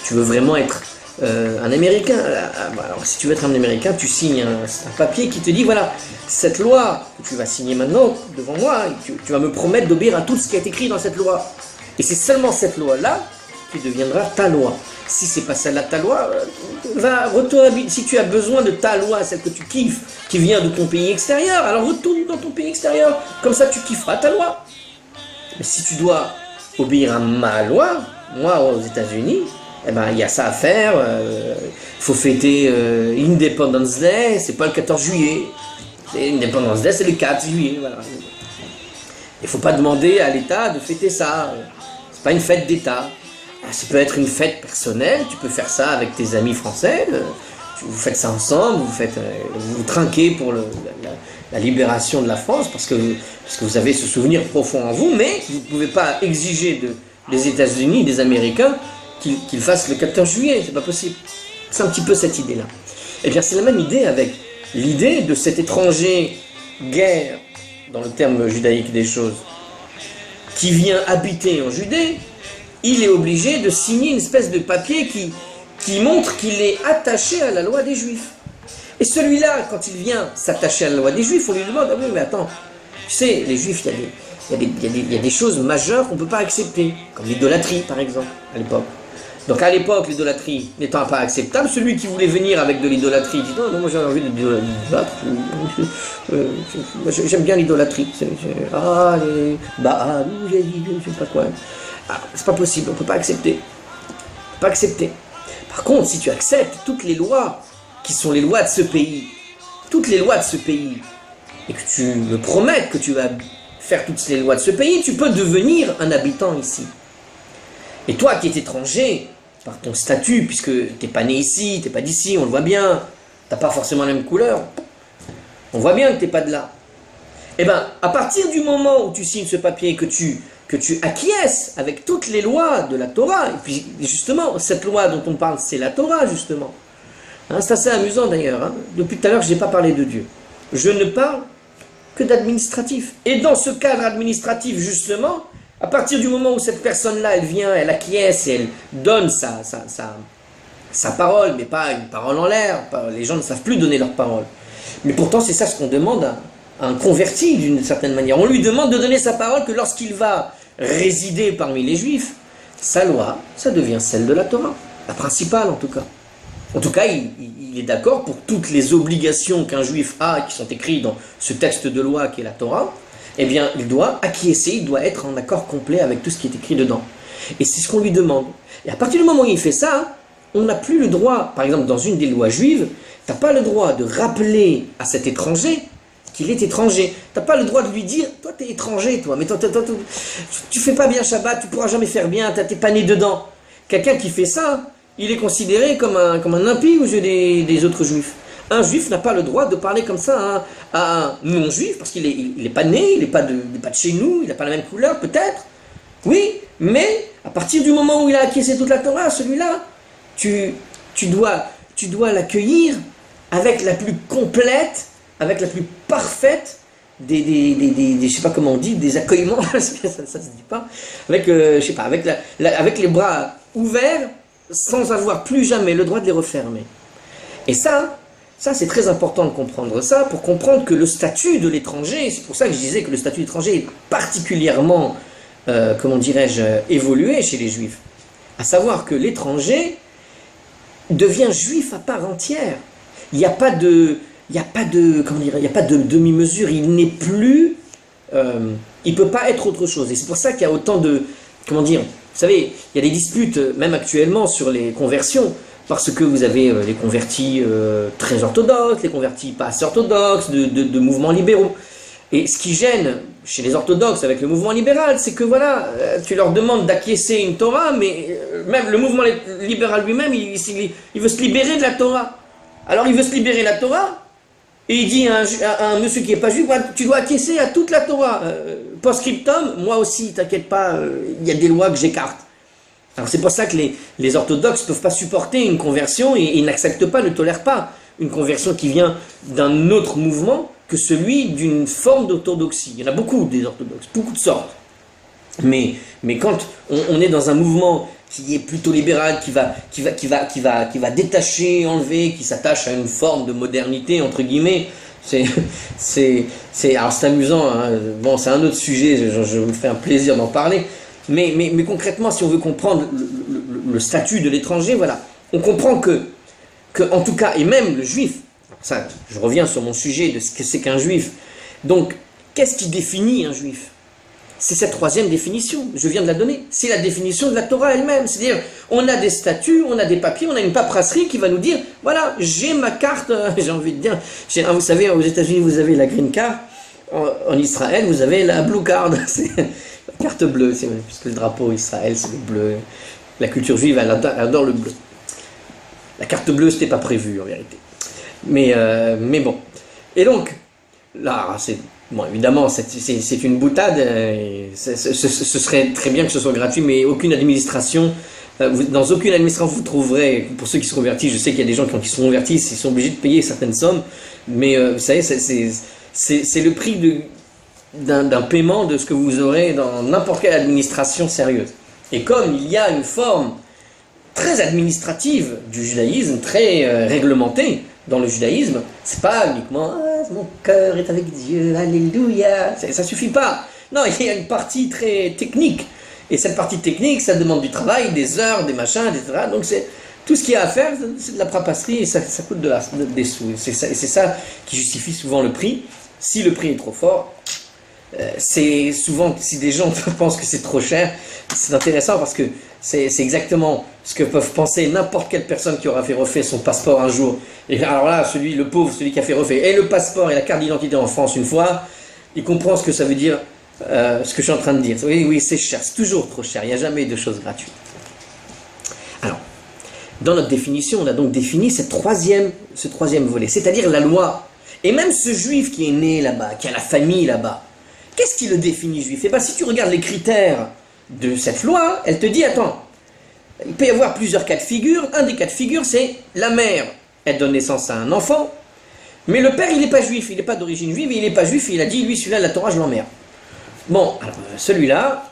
[SPEAKER 1] tu veux vraiment être un Américain? Alors si tu veux être un Américain, tu signes un papier qui te dit, voilà, cette loi que tu vas signer maintenant devant moi, tu vas me promettre d'obéir à tout ce qui est écrit dans cette loi. Et c'est seulement cette loi-là qui deviendra ta loi. Si c'est pas celle-là ta loi, retourne, si tu as besoin de ta loi, celle que tu kiffes, qui vient de ton pays extérieur, alors retourne dans ton pays extérieur, comme ça tu kifferas ta loi. Mais si tu dois obéir à ma loi, moi aux États-Unis, eh ben il y a ça à faire, faut fêter Independence Day, c'est pas le 14 juillet, Independence Day c'est le 4 juillet, voilà. Il faut pas demander à l'État de fêter ça, c'est pas une fête d'État. Ça peut être une fête personnelle, tu peux faire ça avec tes amis français, vous faites ça ensemble, vous trinquez pour la libération de la France, parce que vous avez ce souvenir profond en vous, mais vous ne pouvez pas exiger des États-Unis, des Américains, qu'ils fassent le 14 juillet, c'est pas possible. C'est un petit peu cette idée-là. Et bien c'est la même idée avec l'idée de cet étranger guerre, dans le terme judaïque des choses, qui vient habiter en Judée. Il est obligé de signer une espèce de papier qui montre qu'il est attaché à la loi des Juifs. Et celui-là, quand il vient s'attacher à la loi des Juifs, on lui demande, ah oui, mais attends, tu sais, les Juifs, il y a des choses majeures qu'on ne peut pas accepter, comme l'idolâtrie, par exemple, à l'époque. Donc à l'époque, l'idolâtrie n'étant pas acceptable, celui qui voulait venir avec de l'idolâtrie, dit, non, moi j'ai envie de j'aime bien l'idolâtrie. Ah, je sais pas quoi. Ah, c'est pas possible, on ne peut pas accepter. On peut pas accepter. Par contre, si tu acceptes toutes les lois qui sont les lois de ce pays, toutes les lois de ce pays, et que tu me promettes que tu vas faire toutes les lois de ce pays, tu peux devenir un habitant ici. Et toi qui es étranger, par ton statut, puisque tu n'es pas né ici, tu n'es pas d'ici, on le voit bien, tu n'as pas forcément la même couleur, on voit bien que tu n'es pas de là. Eh bien, à partir du moment où tu signes ce papier, que tu acquiesces avec toutes les lois de la Torah, et puis justement, cette loi dont on parle, c'est la Torah, justement. Hein, c'est assez amusant d'ailleurs, hein. Depuis tout à l'heure, je n'ai pas parlé de Dieu. Je ne parle que d'administratif. Et dans ce cadre administratif, justement, à partir du moment où cette personne-là, elle vient, elle acquiesce et elle donne sa parole, mais pas une parole en l'air, les gens ne savent plus donner leur parole. Mais pourtant, c'est ça ce qu'on demande à un converti d'une certaine manière. On lui demande de donner sa parole que lorsqu'il va résider parmi les Juifs, sa loi, ça devient celle de la Torah, la principale en tout cas. En tout cas, il est d'accord pour toutes les obligations qu'un Juif a, qui sont écrites dans ce texte de loi qui est la Torah, eh bien, il doit acquiescer, il doit être en accord complet avec tout ce qui est écrit dedans. Et c'est ce qu'on lui demande. Et à partir du moment où il fait ça, on n'a plus le droit, par exemple dans une des lois juives, tu n'as pas le droit de rappeler à cet étranger qu'il est étranger. Tu n'as pas le droit de lui dire, toi tu es étranger, toi, mais tu fais pas bien Shabbat, tu pourras jamais faire bien, tu n'es pas né dedans. Quelqu'un qui fait ça, il est considéré comme un impie aux yeux des autres juifs. Un juif n'a pas le droit de parler comme ça à un non-juif, parce qu'il n'est pas né, il n'est pas de chez nous, il n'a pas la même couleur, peut-être. Oui, mais à partir du moment où il a acquiescé toute la Torah, celui-là, tu dois l'accueillir avec la plus complète, avec la plus parfaite je sais pas comment on dit, des accueillements, ça se dit pas, avec, je sais pas, avec les bras ouverts, sans avoir plus jamais le droit de les refermer. Et ça c'est très important de comprendre ça, pour comprendre que le statut de l'étranger, c'est pour ça que je disais que le statut d'étranger est particulièrement, comment dirais-je, évolué chez les Juifs. À savoir que l'étranger devient juif à part entière. Il n'y a pas de demi-mesure, il n'est plus, il ne peut pas être autre chose. Et c'est pour ça qu'il y a autant de, comment dire, vous savez, il y a des disputes, même actuellement, sur les conversions, parce que vous avez les convertis très orthodoxes, les convertis pas assez orthodoxes, de mouvements libéraux. Et ce qui gêne chez les orthodoxes, avec le mouvement libéral, c'est que voilà, tu leur demandes d'acquiescer une Torah, mais même le mouvement libéral lui-même, il veut se libérer de la Torah. Alors il veut se libérer de la Torah, et il dit à un monsieur qui n'est pas juif, tu dois acquiescer à toute la Torah. Post-scriptum, moi aussi, t'inquiète pas, il y a des lois que j'écarte. Alors c'est pour ça que les orthodoxes ne peuvent pas supporter une conversion, et ils n'acceptent pas, ne tolèrent pas une conversion qui vient d'un autre mouvement que celui d'une forme d'orthodoxie. Il y en a beaucoup des orthodoxes, beaucoup de sortes. Mais quand on est dans un mouvement qui est plutôt libéral, qui va détacher, enlever, qui s'attache à une forme de modernité, entre guillemets, alors c'est amusant, hein. Bon, c'est un autre sujet, je me fais un plaisir d'en parler, mais concrètement, si on veut comprendre le statut de l'étranger, voilà, on comprend que en tout cas, et même le juif, ça, je reviens sur mon sujet de ce que c'est qu'un juif, donc, qu'est-ce qui définit un juif? C'est cette troisième définition, je viens de la donner. C'est la définition de la Torah elle-même. C'est-à-dire, on a des statuts, on a des papiers, on a une paperasserie qui va nous dire, voilà, j'ai ma carte, j'ai envie de dire, vous savez, aux États-Unis, vous avez la green card, en Israël, vous avez la blue card, c'est la carte bleue, puisque le drapeau Israël, c'est le bleu. La culture juive, elle adore le bleu. La carte bleue, c'était pas prévu, en vérité. Mais bon. Et donc, là, c'est... Bon, évidemment, c'est une boutade, ce serait très bien que ce soit gratuit, mais aucune administration, dans aucune administration vous trouverez, pour ceux qui se convertissent, je sais qu'il y a des gens qui se convertissent, ils sont obligés de payer certaines sommes, mais vous savez, c'est le prix d'un paiement de ce que vous aurez dans n'importe quelle administration sérieuse. Et comme il y a une forme très administrative du judaïsme, très réglementée dans le judaïsme, c'est pas uniquement mon cœur est avec Dieu, alléluia, ça suffit pas. Non, il y a une partie très technique, et cette partie technique, ça demande du travail, des heures, des machins, etc. Donc c'est tout ce qu'il y a à faire, c'est de la papasserie, et ça coûte des sous. Et c'est ça qui justifie souvent le prix. Si le prix est trop fort, c'est souvent, si des gens pensent que c'est trop cher, c'est intéressant parce que c'est exactement ce que peuvent penser n'importe quelle personne qui aura fait refaire son passeport un jour. Et alors là, le pauvre, celui qui a fait refaire et le passeport et la carte d'identité en France une fois, il comprend ce que ça veut dire, ce que je suis en train de dire. Oui, c'est cher, c'est toujours trop cher, il n'y a jamais de choses gratuites. Alors, dans notre définition, on a donc défini ce troisième volet, c'est-à-dire la loi. Et même ce juif qui est né là-bas, qui a la famille là-bas, qu'est-ce qui le définit juif? Eh bien, si tu regardes les critères de cette loi, elle te dit, attends, il peut y avoir plusieurs cas de figure. Un des cas de figure, c'est la mère, elle donne naissance à un enfant, mais le père, il n'est pas juif, il n'est pas d'origine juive, il n'est pas juif, il a dit, lui, celui-là, la Torah, je l'emmerde. Bon, alors, celui-là,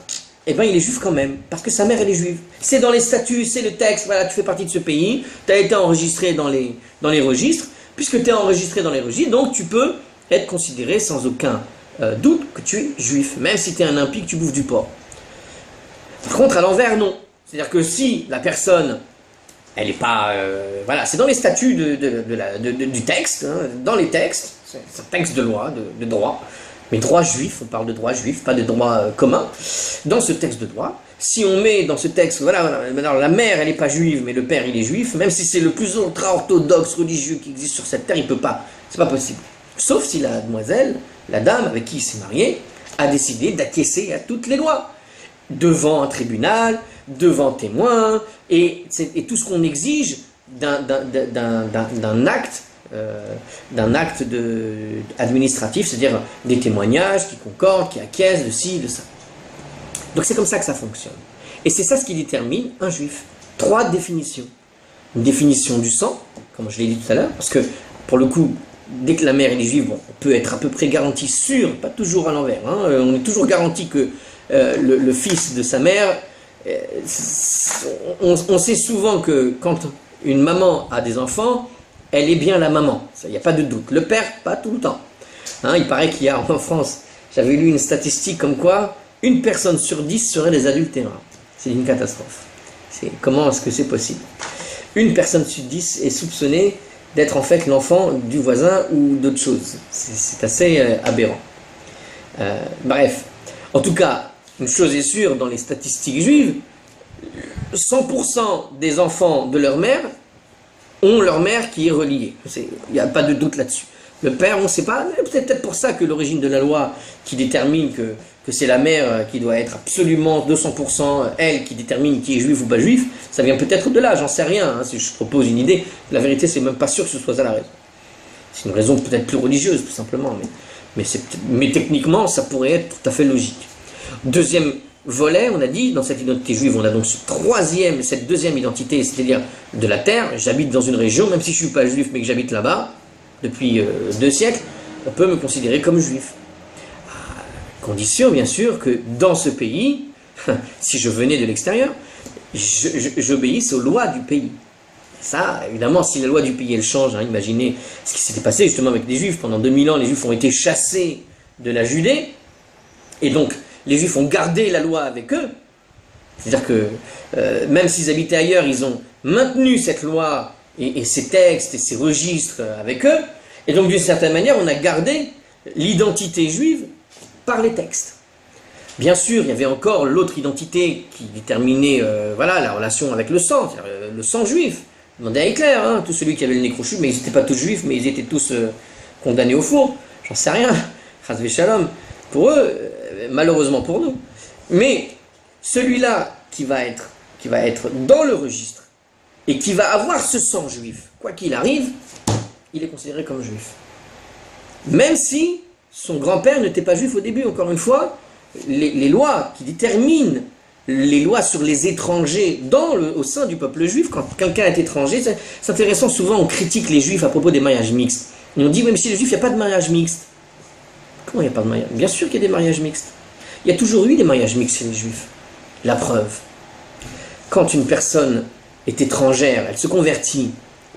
[SPEAKER 1] eh bien, il est juif quand même, parce que sa mère, elle est juive. C'est dans les statuts, c'est le texte, voilà, tu fais partie de ce pays, tu as été enregistré dans les registres, puisque tu es enregistré dans les registres, donc tu peux être considéré sans aucun doute que tu es juif, même si tu es un impie, que tu bouffes du porc. Par contre, à l'envers, non. C'est-à-dire que si la personne, elle n'est pas... voilà, c'est dans les statuts du texte, hein, dans les textes, c'est un texte de loi, de droit, mais droit juif, on parle de droit juif, pas de droit commun. Dans ce texte de droit, si on met dans ce texte, voilà, alors la mère, elle n'est pas juive, mais le père, il est juif, même si c'est le plus ultra-orthodoxe religieux qui existe sur cette terre, il ne peut pas, c'est pas possible. Sauf si la demoiselle, la dame avec qui il s'est marié, a décidé d'acquiescer à toutes les lois. Devant un tribunal, devant témoin, et tout ce qu'on exige d'un acte, administratif, c'est-à-dire des témoignages qui concordent, qui acquiescent de ci, de ça. Donc c'est comme ça que ça fonctionne. Et c'est ça ce qui détermine un juif. 3 définitions. Une définition du sang, comme je l'ai dit tout à l'heure, parce que pour le coup, dès que la mère est juive, bon, on peut être à peu près garanti sûr, pas toujours à l'envers, hein, on est toujours garanti que le fils de sa mère, on sait souvent que quand une maman a des enfants, elle est bien la maman, il n'y a pas de doute. Le père, pas tout le temps. Hein, il paraît qu'il y a en France, j'avais lu une statistique comme quoi, 1 personne sur 10 serait des adultérins. C'est une catastrophe. Comment est-ce que c'est possible? 1 personne sur 10 est soupçonnée d'être en fait l'enfant du voisin ou d'autre chose. C'est assez aberrant. Bref, en tout cas, une chose est sûre, dans les statistiques juives, 100% des enfants de leur mère ont leur mère qui est reliée. Il n'y a pas de doute là-dessus. Le père, on ne sait pas. C'est peut-être pour ça que l'origine de la loi qui détermine que c'est la mère qui doit être absolument 200% elle qui détermine qui est juif ou pas juif, ça vient peut-être de là, j'en sais rien. Hein, si je propose une idée, la vérité, c'est même pas sûr que ce soit ça la raison. C'est une raison peut-être plus religieuse, tout simplement. Mais techniquement, ça pourrait être tout à fait logique. Deuxième volet, on a dit, dans cette identité juive, on a donc cette deuxième identité, c'est-à-dire de la terre. J'habite dans une région, même si je ne suis pas juif, mais que j'habite là-bas, depuis 2 siècles, on peut me considérer comme juif. À condition, bien sûr, que dans ce pays, si je venais de l'extérieur, j'obéisse aux lois du pays. Ça, évidemment, si la loi du pays, elle change, hein, imaginez ce qui s'était passé justement avec les Juifs. Pendant 2000 ans, les Juifs ont été chassés de la Judée, et donc les Juifs ont gardé la loi avec eux. C'est-à-dire que même s'ils habitaient ailleurs, ils ont maintenu cette loi et ces textes et ces registres avec eux. Et donc, d'une certaine manière, on a gardé l'identité juive par les textes. Bien sûr, il y avait encore l'autre identité qui déterminait la relation avec le sang, c'est-à-dire le sang juif. Demandez à Hitler, hein, tout celui qui avait le nez crochu, mais ils n'étaient pas tous juifs, mais ils étaient tous condamnés au four. J'en sais rien. Chas v'shalom. Pour eux, malheureusement pour nous. Mais celui-là qui va être dans le registre et qui va avoir ce sang juif, quoi qu'il arrive, il est considéré comme juif. Même si son grand-père n'était pas juif au début, encore une fois, les lois qui déterminent les lois sur les étrangers au sein du peuple juif, quand quelqu'un est étranger, c'est intéressant, souvent on critique les juifs à propos des mariages mixtes. Et on dit, même si les juifs, il n'y a pas de mariage mixte. Comment il n'y a pas de mariage? Bien sûr qu'il y a des mariages mixtes. Il y a toujours eu des mariages mixtes chez les juifs. La preuve. Quand une personne est étrangère, elle se convertit.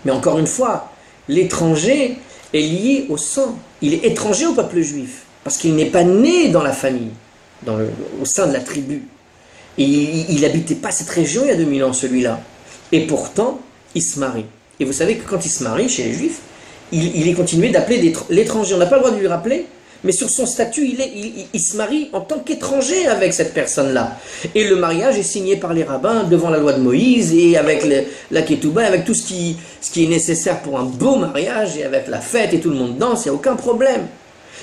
[SPEAKER 1] Mais encore une fois, l'étranger est lié au sang. Il est étranger au peuple juif. Parce qu'il n'est pas né dans la famille, au sein de la tribu. Et il n'habitait pas cette région il y a 2000 ans, celui-là. Et pourtant, il se marie. Et vous savez que quand il se marie chez les juifs, il est continué d'appeler l'étranger. On n'a pas le droit de lui rappeler, mais sur son statut, il se marie en tant qu'étranger avec cette personne-là. Et le mariage est signé par les rabbins devant la loi de Moïse et avec la ketouba, avec tout ce qui est nécessaire pour un beau mariage, et avec la fête et tout le monde danse, il n'y a aucun problème.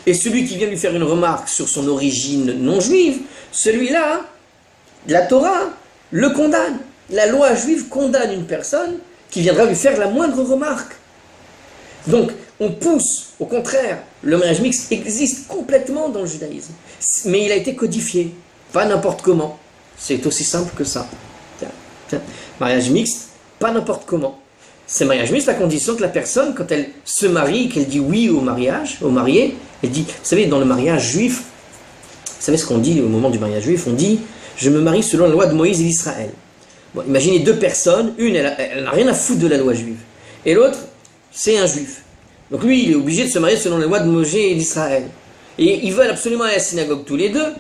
[SPEAKER 1] Et celui qui vient lui faire une remarque sur son origine non juive, celui-là, la Torah le condamne. La loi juive condamne une personne qui viendra lui faire la moindre remarque. Donc, on pousse, au contraire, le mariage mixte existe complètement dans le judaïsme. Mais il a été codifié, pas n'importe comment. C'est aussi simple que ça. Tiens. Mariage mixte, pas n'importe comment. C'est mariage mixte à condition que la personne, quand elle se marie, qu'elle dit oui au mariage, au marié, elle dit, vous savez, dans le mariage juif, vous savez ce qu'on dit au moment du mariage juif, on dit, je me marie selon la loi de Moïse et d'Israël. Bon, imaginez 2 personnes, une, elle n'a rien à foutre de la loi juive, et l'autre, c'est un juif. Donc lui, il est obligé de se marier selon la loi de Moïse et d'Israël. Et ils veulent absolument aller à la synagogue tous les deux,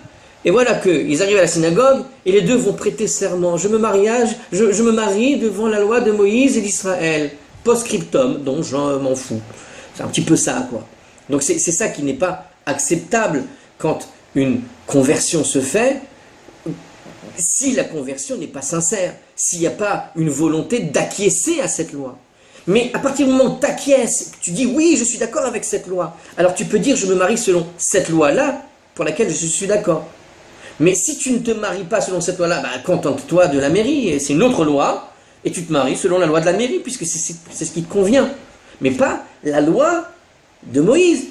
[SPEAKER 1] et voilà qu'ils arrivent à la synagogue, et les deux vont prêter serment. Je me marie devant la loi de Moïse et d'Israël. Post-scriptum, donc je m'en fous. C'est un petit peu ça, quoi. Donc c'est ça qui n'est pas acceptable quand une conversion se fait, si la conversion n'est pas sincère, s'il n'y a pas une volonté d'acquiescer à cette loi. Mais à partir du moment où tu acquiesces, tu dis oui, je suis d'accord avec cette loi, alors tu peux dire je me marie selon cette loi-là pour laquelle je suis d'accord. Mais si tu ne te maries pas selon cette loi-là, contente-toi de la mairie, c'est une autre loi, et tu te maries selon la loi de la mairie, puisque c'est ce qui te convient. Mais pas la loi de Moïse.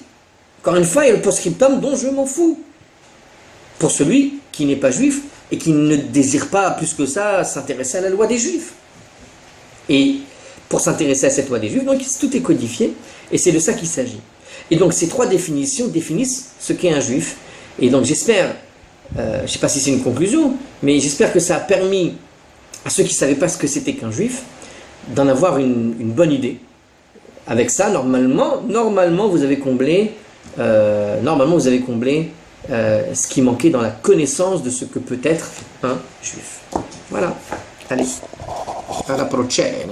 [SPEAKER 1] Encore une fois, il y a le post-scriptum dont je m'en fous. Pour celui qui n'est pas juif et qui ne désire pas plus que ça s'intéresser à la loi des juifs. Et pour s'intéresser à cette loi des juifs, donc tout est codifié, et c'est de ça qu'il s'agit. Et donc ces 3 définitions définissent ce qu'est un juif. Et donc j'espère, je ne sais pas si c'est une conclusion, mais j'espère que ça a permis à ceux qui ne savaient pas ce que c'était qu'un juif, d'en avoir une bonne idée. Avec ça, normalement vous avez comblé, ce qui manquait dans la connaissance de ce que peut être un juif. Voilà. Allez, à la prochaine.